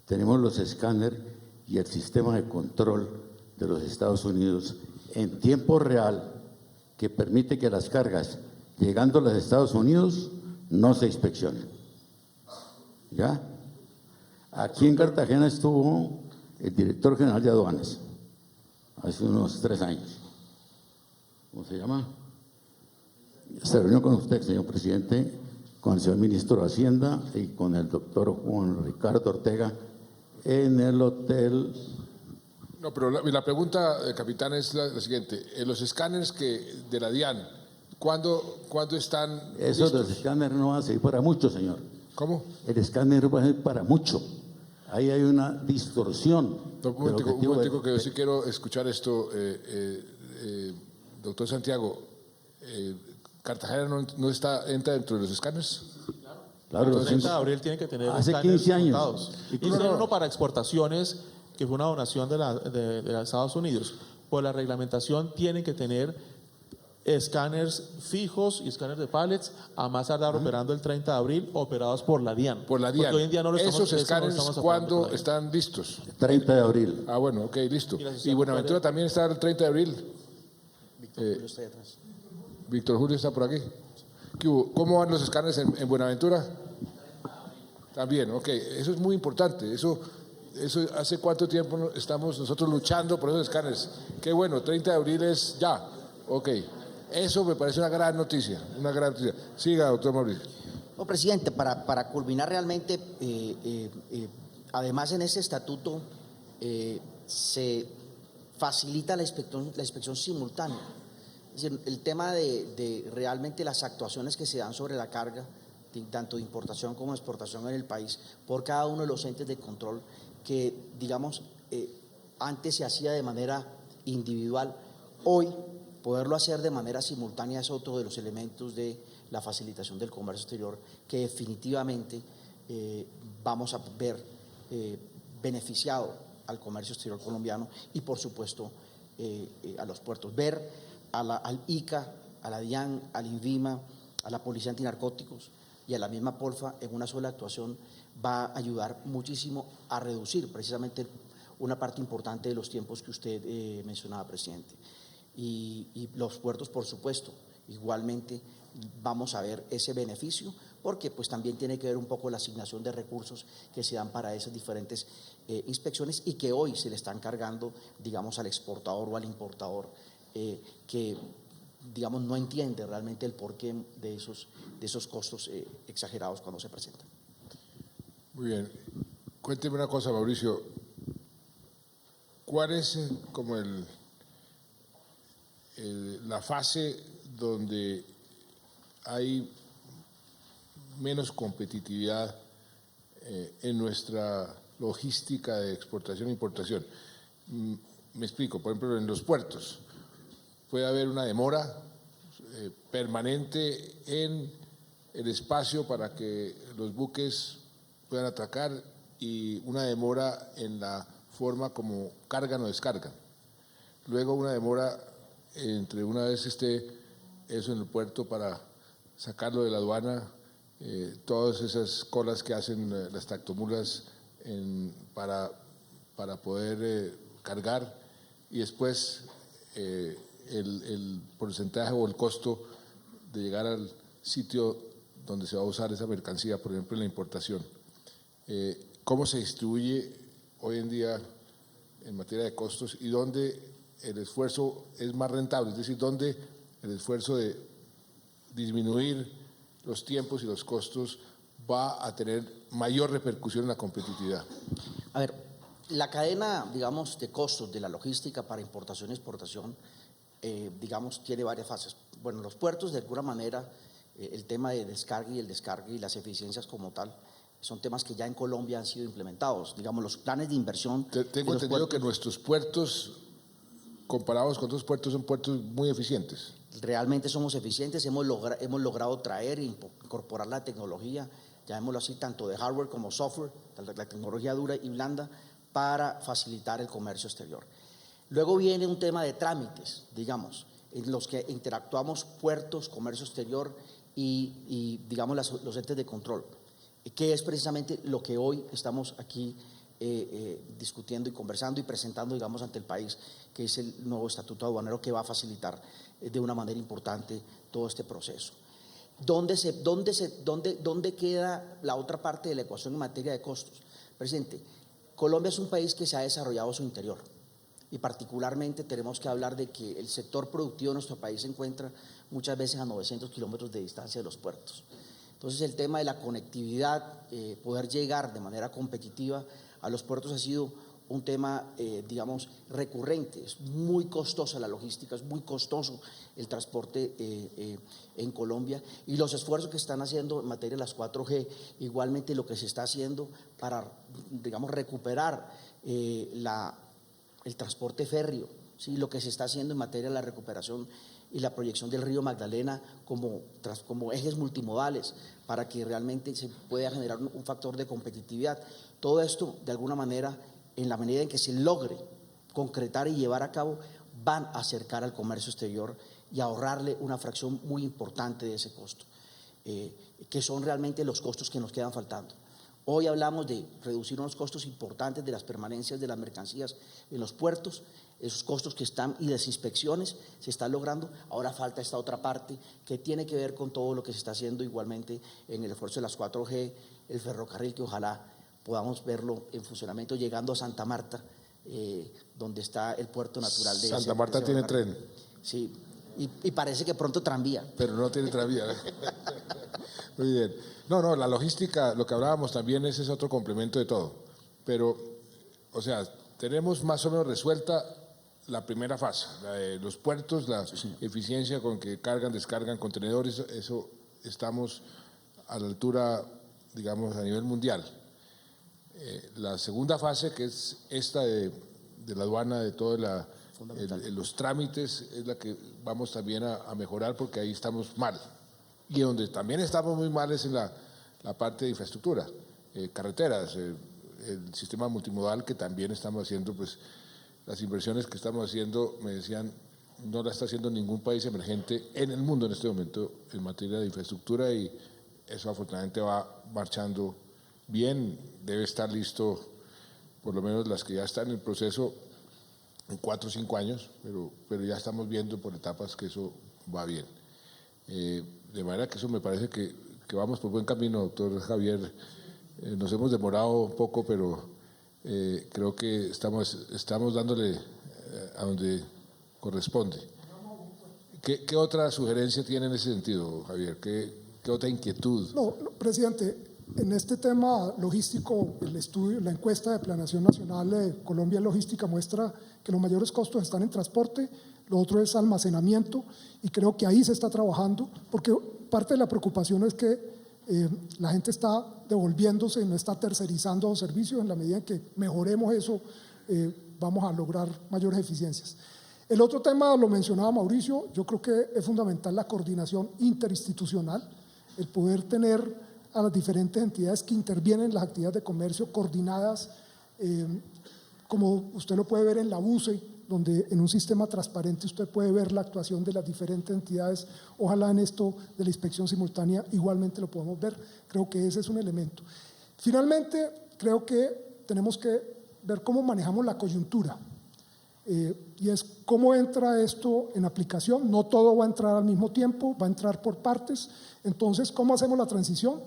tenemos los escáneres y el sistema de control de los Estados Unidos en tiempo real que permite que las cargas llegando a los Estados Unidos no se inspeccionen. ¿Ya? Aquí en Cartagena estuvo el director general de aduanas hace unos 3 años. ¿Cómo se llama? Se reunió con usted, señor presidente, con el señor ministro de Hacienda y con el doctor Juan Ricardo Ortega en el hotel. No, pero la pregunta, capitán, es la siguiente. Los escáneres de la DIAN, ¿cuándo están Eso listos? de los escáneres no va a servir para mucho, señor. ¿Cómo? El escáner va a ser para mucho. Ahí hay una distorsión. Un momentico, que yo sí quiero escuchar esto. Doctor Santiago, ¿Cartagena no entra dentro de los escáneres? Claro, El 30 de abril tiene que tener hace escáneres 15 años. montados. Hicieron uno para exportaciones, que fue una donación de Estados Unidos. Por la reglamentación tienen que tener escáneres fijos y escáneres de pallets, a más tardar operando el 30 de abril, operados por la DIAN. Por la Porque DIAN. hoy en día no lo estamos, ¿Esos eso no lo escáneres estamos operando por cuándo la DIAN. están listos? 30 de abril. Ah, bueno, ok, listo. Gracias, ¿Y Buenaventura también está el 30 de abril? Víctor Julio está ahí atrás. Víctor Julio está por aquí. ¿Qué hubo? ¿Cómo van los escáneres en Buenaventura? También, ok. Eso es muy importante. Eso ¿hace cuánto tiempo estamos nosotros luchando por esos escáneres? Qué bueno, 30 de abril es ya. Ok. Eso me parece una gran noticia, una gran noticia. Siga, doctor Mauricio. No, presidente, para culminar realmente, además en este estatuto se facilita la inspección simultánea. Es decir, el tema de realmente las actuaciones que se dan sobre la carga, tanto de importación como de exportación en el país, por cada uno de los entes de control que, digamos, antes se hacía de manera individual, hoy poderlo hacer de manera simultánea es otro de los elementos de la facilitación del comercio exterior que definitivamente vamos a ver beneficiado al comercio exterior colombiano y por supuesto a los puertos. Ver al ICA, a la DIAN, al INVIMA, a la Policía Antinarcóticos y a la misma Polfa en una sola actuación va a ayudar muchísimo a reducir precisamente una parte importante de los tiempos que usted mencionaba, presidente. Y los puertos, por supuesto, igualmente vamos a ver ese beneficio, porque pues también tiene que ver un poco la asignación de recursos que se dan para esas diferentes inspecciones y que hoy se le están cargando, digamos, al exportador o al importador que, digamos, no entiende realmente el porqué de esos costos exagerados cuando se presentan. Muy bien. Cuénteme una cosa, Mauricio. ¿Cuál es como la fase donde hay menos competitividad en nuestra logística de exportación e importación? Me explico, por ejemplo, en los puertos puede haber una demora permanente en el espacio para que los buques puedan atracar y una demora en la forma como cargan o descargan. Luego una demora entre una vez esté eso en el puerto para sacarlo de la aduana, todas esas colas que hacen las tractomulas para poder cargar y después el porcentaje o el costo de llegar al sitio donde se va a usar esa mercancía, por ejemplo en la importación. ¿Cómo se distribuye hoy en día en materia de costos y dónde el esfuerzo es más rentable? Es decir, dónde el esfuerzo de disminuir los tiempos y los costos va a tener mayor repercusión en la competitividad. A ver, la cadena, digamos, de costos de la logística para importación y exportación, digamos, tiene varias fases. Bueno, los puertos, de alguna manera, el tema de descarga y las eficiencias como tal, son temas que ya en Colombia han sido implementados. Digamos, los planes de inversión. Tengo entendido que nuestros puertos, comparados con otros puertos, son puertos muy eficientes. Realmente somos eficientes, hemos logrado traer e incorporar la tecnología, llamémoslo así, tanto de hardware como software, la tecnología dura y blanda, para facilitar el comercio exterior. Luego viene un tema de trámites, digamos, en los que interactuamos puertos, comercio exterior y digamos, los entes de control, que es precisamente lo que hoy estamos aquí discutiendo y conversando y presentando, digamos, ante el país, que es el nuevo estatuto aduanero que va a facilitar de una manera importante todo este proceso. ¿Dónde queda la otra parte de la ecuación en materia de costos? Presidente, Colombia es un país que se ha desarrollado a su interior y particularmente tenemos que hablar de que el sector productivo de nuestro país se encuentra muchas veces a 900 kilómetros de distancia de los puertos. Entonces el tema de la conectividad, poder llegar de manera competitiva a los puertos ha sido un tema, digamos, recurrente. Es muy costosa la logística, es muy costoso el transporte en Colombia y los esfuerzos que están haciendo en materia de las 4G, igualmente lo que se está haciendo para, digamos, recuperar el transporte férreo, ¿sí? Lo que se está haciendo en materia de la recuperación y la proyección del río Magdalena como ejes multimodales para que realmente se pueda generar un factor de competitividad. Todo esto, de alguna manera, en la medida en que se logre concretar y llevar a cabo, van a acercar al comercio exterior y ahorrarle una fracción muy importante de ese costo, que son realmente los costos que nos quedan faltando. Hoy hablamos de reducir unos costos importantes de las permanencias de las mercancías en los puertos, esos costos que están y las inspecciones se están logrando. Ahora falta esta otra parte que tiene que ver con todo lo que se está haciendo igualmente en el esfuerzo de las 4G, el ferrocarril, que ojalá podamos verlo en funcionamiento llegando a Santa Marta, donde está el puerto natural de Santa Marta tiene tren. Sí, y parece que pronto tranvía. Pero no tiene tranvía. Muy bien. No, la logística, lo que hablábamos también, ese es otro complemento de todo. Pero, o sea, tenemos más o menos resuelta la primera fase, la de los puertos, la eficiencia con que cargan, descargan contenedores, eso estamos a la altura, digamos, a nivel mundial. La segunda fase, que es esta de la aduana, de todos los trámites, es la que vamos también a mejorar porque ahí estamos mal. Y donde también estamos muy mal es en la parte de infraestructura, carreteras, el sistema multimodal que también estamos haciendo, pues las inversiones que estamos haciendo, me decían, no la está haciendo ningún país emergente en el mundo en este momento en materia de infraestructura y eso afortunadamente va marchando bien, debe estar listo, por lo menos las que ya están en el proceso, en 4 o 5 años, pero ya estamos viendo por etapas que eso va bien. De manera que eso me parece que vamos por buen camino, doctor Javier. Nos hemos demorado un poco, pero creo que estamos dándole a donde corresponde. ¿Qué otra sugerencia tiene en ese sentido, Javier? ¿Qué otra inquietud? No, presidente, en este tema logístico, el estudio, la encuesta de Planeación Nacional de Colombia Logística muestra que los mayores costos están en transporte, lo otro es almacenamiento, y creo que ahí se está trabajando, porque parte de la preocupación es que la gente está devolviéndose, no está tercerizando los servicios. En la medida en que mejoremos eso, vamos a lograr mayores eficiencias. El otro tema lo mencionaba Mauricio, yo creo que es fundamental la coordinación interinstitucional, el poder tener a las diferentes entidades que intervienen en las actividades de comercio coordinadas, como usted lo puede ver en la BUCE, donde en un sistema transparente usted puede ver la actuación de las diferentes entidades. Ojalá en esto de la inspección simultánea igualmente lo podamos ver. Creo que ese es un elemento. Finalmente, creo que tenemos que ver cómo manejamos la coyuntura. Y es cómo entra esto en aplicación. No todo va a entrar al mismo tiempo, va a entrar por partes. Entonces, ¿cómo hacemos la transición?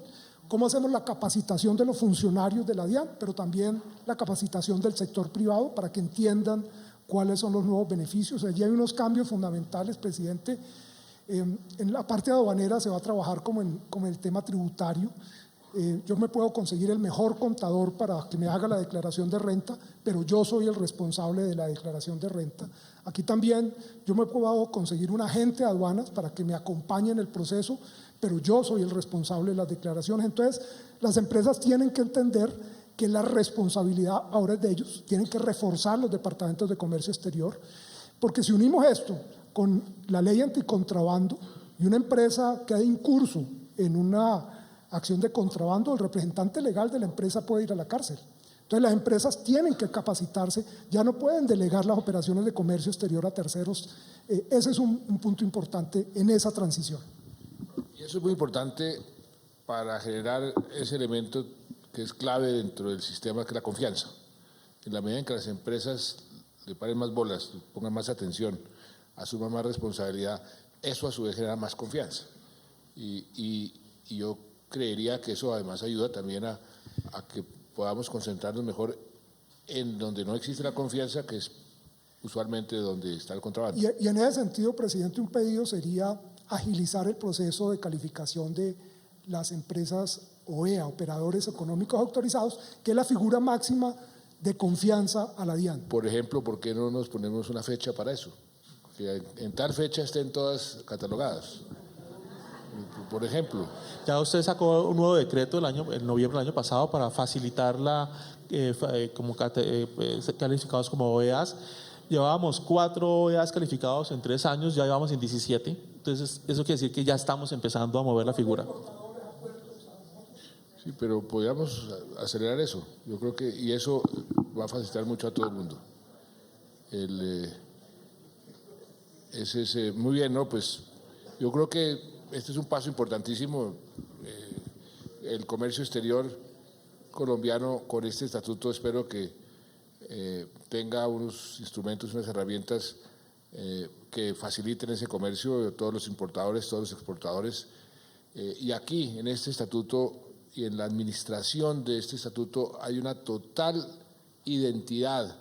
¿Cómo hacemos la capacitación de los funcionarios de la DIAN, pero también la capacitación del sector privado para que entiendan cuáles son los nuevos beneficios? Allí hay unos cambios fundamentales, presidente. En la parte aduanera se va a trabajar como en el tema tributario. Yo me puedo conseguir el mejor contador para que me haga la declaración de renta, pero yo soy el responsable de la declaración de renta. Aquí también yo me puedo conseguir un agente de aduanas para que me acompañe en el proceso, pero yo soy el responsable de las declaraciones. Entonces, las empresas tienen que entender que la responsabilidad ahora es de ellos, tienen que reforzar los departamentos de comercio exterior, porque si unimos esto con la ley anticontrabando y una empresa que ha incurso en una acción de contrabando, el representante legal de la empresa puede ir a la cárcel. Entonces las empresas tienen que capacitarse, ya no pueden delegar las operaciones de comercio exterior a terceros. Ese es un punto importante en esa transición. Y eso es muy importante para generar ese elemento que es clave dentro del sistema, que es la confianza. En la medida en que las empresas le paren más bolas, le pongan más atención, asuman más responsabilidad, eso a su vez genera más confianza. Y yo creería que eso además ayuda también a que podamos concentrarnos mejor en donde no existe la confianza, que es usualmente donde está el contrabando. Y en ese sentido, presidente, un pedido sería agilizar el proceso de calificación de las empresas OEA, operadores económicos autorizados, que es la figura máxima de confianza a la DIAN. Por ejemplo, ¿por qué no nos ponemos una fecha para eso? Que en tal fecha estén todas catalogadas. Por ejemplo. Ya usted sacó un nuevo decreto en noviembre del año pasado para facilitar calificados como OEAs. Llevábamos 4 OEAs calificados en 3 años, ya llevamos en 17. Entonces, eso quiere decir que ya estamos empezando a mover la figura. Sí, pero podríamos acelerar eso. Yo creo que, y eso va a facilitar mucho a todo el mundo. ese es muy bien, ¿no? Pues yo creo que este es un paso importantísimo. El comercio exterior colombiano con este estatuto espero que tenga unos instrumentos, unas herramientas que faciliten ese comercio de todos los importadores, todos los exportadores. Y aquí, en este estatuto y en la administración de este estatuto, hay una total identidad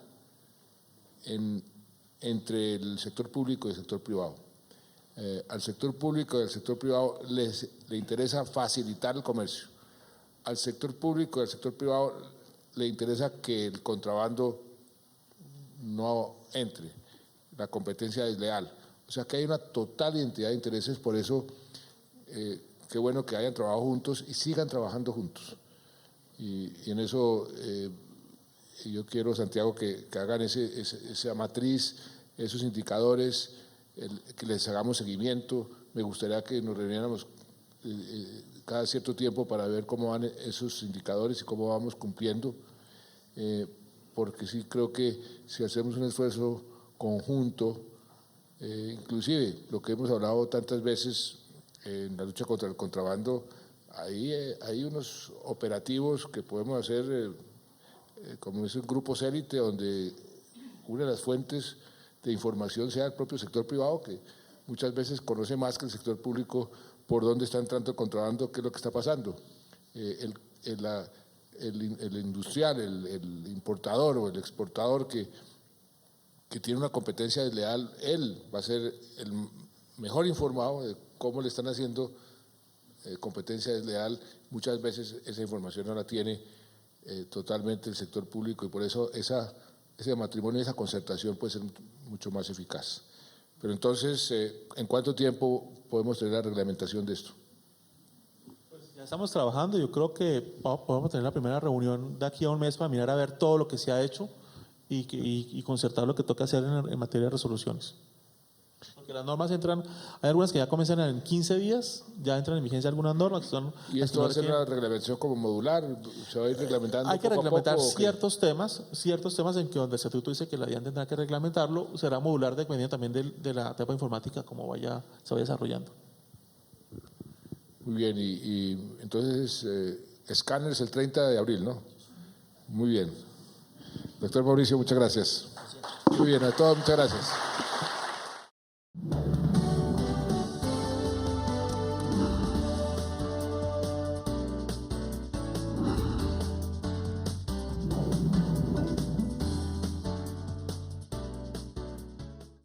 entre el sector público y el sector privado. Al sector público y al sector privado le interesa facilitar el comercio. Al sector público y al sector privado le interesa que el contrabando no entre, la competencia desleal. O sea que hay una total identidad de intereses, por eso qué bueno que hayan trabajado juntos y sigan trabajando juntos. Y en eso yo quiero, Santiago, que hagan esa matriz, esos indicadores, que les hagamos seguimiento. Me gustaría que nos reuniéramos cada cierto tiempo para ver cómo van esos indicadores y cómo vamos cumpliendo, porque sí creo que si hacemos un esfuerzo conjunto, inclusive lo que hemos hablado tantas veces en la lucha contra el contrabando, hay unos operativos que podemos hacer, como esos grupos élite, donde una de las fuentes de información sea el propio sector privado, que muchas veces conoce más que el sector público por dónde está entrando el contrabando, qué es lo que está pasando. El industrial, el importador o el exportador que tiene una competencia desleal, él va a ser el mejor informado de cómo le están haciendo competencia desleal. Muchas veces esa información no la tiene totalmente el sector público y por eso ese matrimonio, esa concertación puede ser mucho más eficaz. Pero entonces, ¿en cuánto tiempo podemos tener la reglamentación de esto? Pues ya estamos trabajando, yo creo que podemos tener la primera reunión de aquí a un mes para mirar a ver todo lo que se ha hecho y concertar lo que toca hacer en materia de resoluciones. Porque las normas entran, hay algunas que ya comienzan en 15 días, ya entran en vigencia algunas normas. Que son ¿Y esto va a ser una reglamentación como modular? ¿Se va a ir reglamentando hay que poco a reglamentar poco, ciertos temas en que donde el estatuto dice que la DIAN tendrá que reglamentarlo, será modular dependiendo también de la etapa informática, como se vaya desarrollando. Muy bien, y entonces escáneres el 30 de abril, ¿no? Muy bien. Doctor Mauricio, muchas gracias. Muy bien, a todos muchas gracias.